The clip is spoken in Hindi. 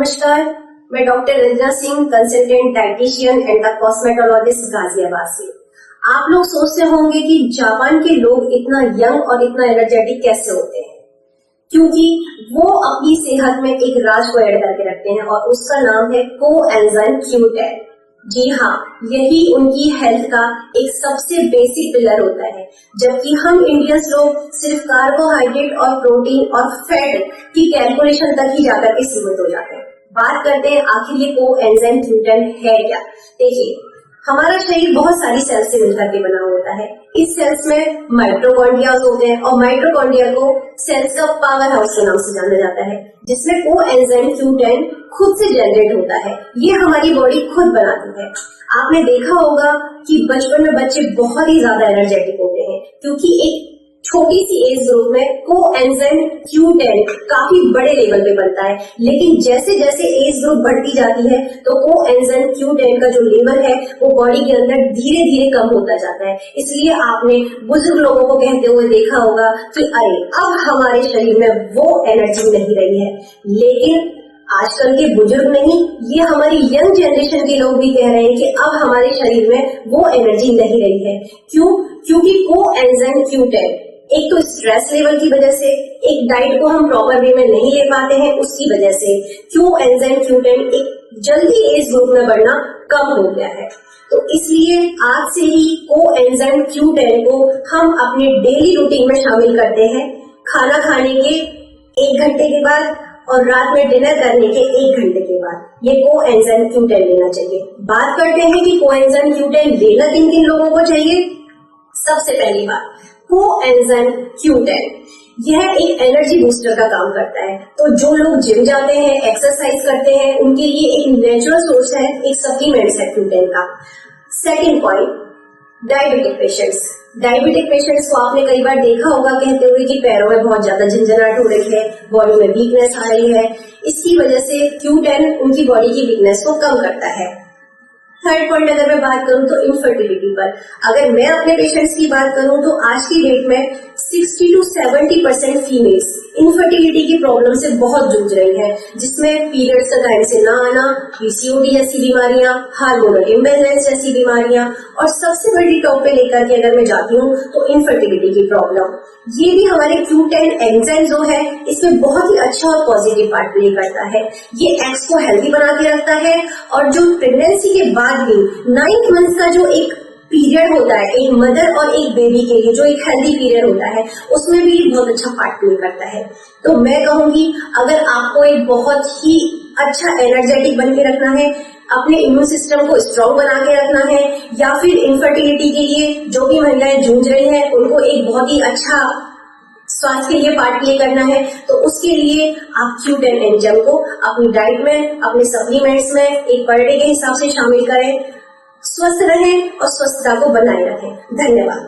नमस्कार, मैं doctor Ranjana Singh, consultant dietitian and the cosmetologist Ghaziabad से। आप लोग सोचते होंगे कि जापान के लोग इतना यंग और इतना एनर्जेटिक कैसे होते हैं, क्योंकि वो अपनी सेहत में एक राज को ऐड करके रखते हैं और उसका नाम है कोएंजाइम Q10। जी हाँ, यही उनकी हेल्थ का एक सबसे बेसिक पिलर होता है, जबकि हम इंडियंस लोग सिर्फ कार्बोहाइड्रेट और प्रोटीन और फैट की कैलकुलेशन तक ही जाकर के सीमित हो जाते हैं। बात करते हैं आखिर ये कोएंजाइम Q10 है क्या। देखिए, हमारा शरीर बहुत सारी सेल्स से मिलकर के बना होता है। इस सेल्स में माइटोकॉन्ड्रिया होते हैं और माइटोकॉन्ड्रिया को सेल्स का पावर हाउस के नाम से जाना जाता है, जिसमें कोएंजाइम Q10 खुद से जनरेट होता है। ये हमारी बॉडी खुद बनाती है। आपने देखा होगा कि बचपन में बच्चे बहुत ही ज्यादा एनर्जेटिक होते हैं, क्योंकि एक छोटी सी एज ग्रुप में कोएंजाइम Q10 काफी बड़े लेवल पे बनता है, लेकिन जैसे जैसे एज ग्रुप बढ़ती जाती है तो कोएंजाइम Q10 का जो लेवल है वो बॉडी के अंदर धीरे धीरे कम होता जाता है। इसलिए आपने बुजुर्ग लोगों को कहते हुए देखा होगा कि अरे अब हमारे शरीर में वो एनर्जी नहीं रही है। लेकिन आजकल के बुजुर्ग नहीं, ये हमारी यंग जनरेशन के लोग भी कह रहे हैं कि अब हमारे शरीर में वो एनर्जी नहीं रही है। क्यों? क्योंकि कोएंजाइम Q10 एक तो स्ट्रेस लेवल की वजह से, एक डाइट को हम प्रॉपर वे में नहीं ले पाते हैं उसकी वजह से कोएंजाइम Q10 एक जल्दी एज ग्रुप में बढ़ना कम हो गया है। तो इसलिए आज से ही कोएंजाइम Q10 को हम अपने डेली रूटीन में शामिल करते हैं। खाना खाने के 1 घंटे के बाद और रात में डिनर करने के 1 घंटे के बाद ये कोएंजाइम Q10 लेना चाहिए। बात करते हैं कि कोएंजाइम Q10 लेना किन किन लोगों को चाहिए। सबसे पहली बात, कोएंजाइम Q10 यह एक एनर्जी बूस्टर का काम करता है। तो जो लोग जिम जाते हैं, एक्सरसाइज करते हैं, उनके लिए एक नेचुरल सोर्स है, एक सप्लीमेंट है Q10 का। सेकेंड पॉइंट, डायबिटिक पेशेंट्स को आपने कई बार देखा होगा कहते हुए कि पैरों में बहुत ज्यादा झंझनाहट हो रही है, बॉडी में वीकनेस आ रही है। इसकी वजह से Q10 उनकी बॉडी की वीकनेस को कम करता है। थर्ड पॉइंट अगर मैं बात करूं तो इनफर्टिलिटी पर, अगर मैं अपने पेशेंट्स की बात करूं तो आज की डेट में 60 to 70% फीमेल्स इनफर्टिलिटी की प्रॉब्लम से बहुत जूझ रही है, जिसमें पीरियड्स का टाइम से ना आना, PCOD जैसी बीमारियां, हार्मोनल इम्बैलेंस जैसी बीमारियां, और सबसे बड़ी टॉप पे लेकर के अगर मैं जाती हूँ तो इनफर्टिलिटी की प्रॉब्लम। ये भी हमारे Q10 एंजाइम जो है इसमें बहुत ही अच्छा और पॉजिटिव पार्ट प्ले करता है। ये एग्स को हेल्दी बना के रखता है, और जो प्रेगनेंसी के बाद भी 9 मंथ का जो एक पीरियड होता है एक मदर और एक बेबी के लिए, जो एक हेल्दी पीरियड होता है, उसमें भी बहुत अच्छा पार्ट प्ले करता है। तो मैं कहूंगी, अगर आपको एक बहुत ही अच्छा एनर्जेटिक बन के रखना है, अपने इम्यून सिस्टम को स्ट्रॉन्ग बना के रखना है, या फिर इनफर्टिलिटी के लिए जो भी महिलाएं जूझ रही हैं उनको एक बहुत ही अच्छा स्वास्थ्य के लिए पार्ट प्ले करना है, तो उसके लिए आप Q10 एंजाइम को अपनी डाइट में, अपने सप्लीमेंट्स में एक पर डे के हिसाब से शामिल करें। स्वस्थ रहें और स्वस्थता को बनाए रखें। धन्यवाद।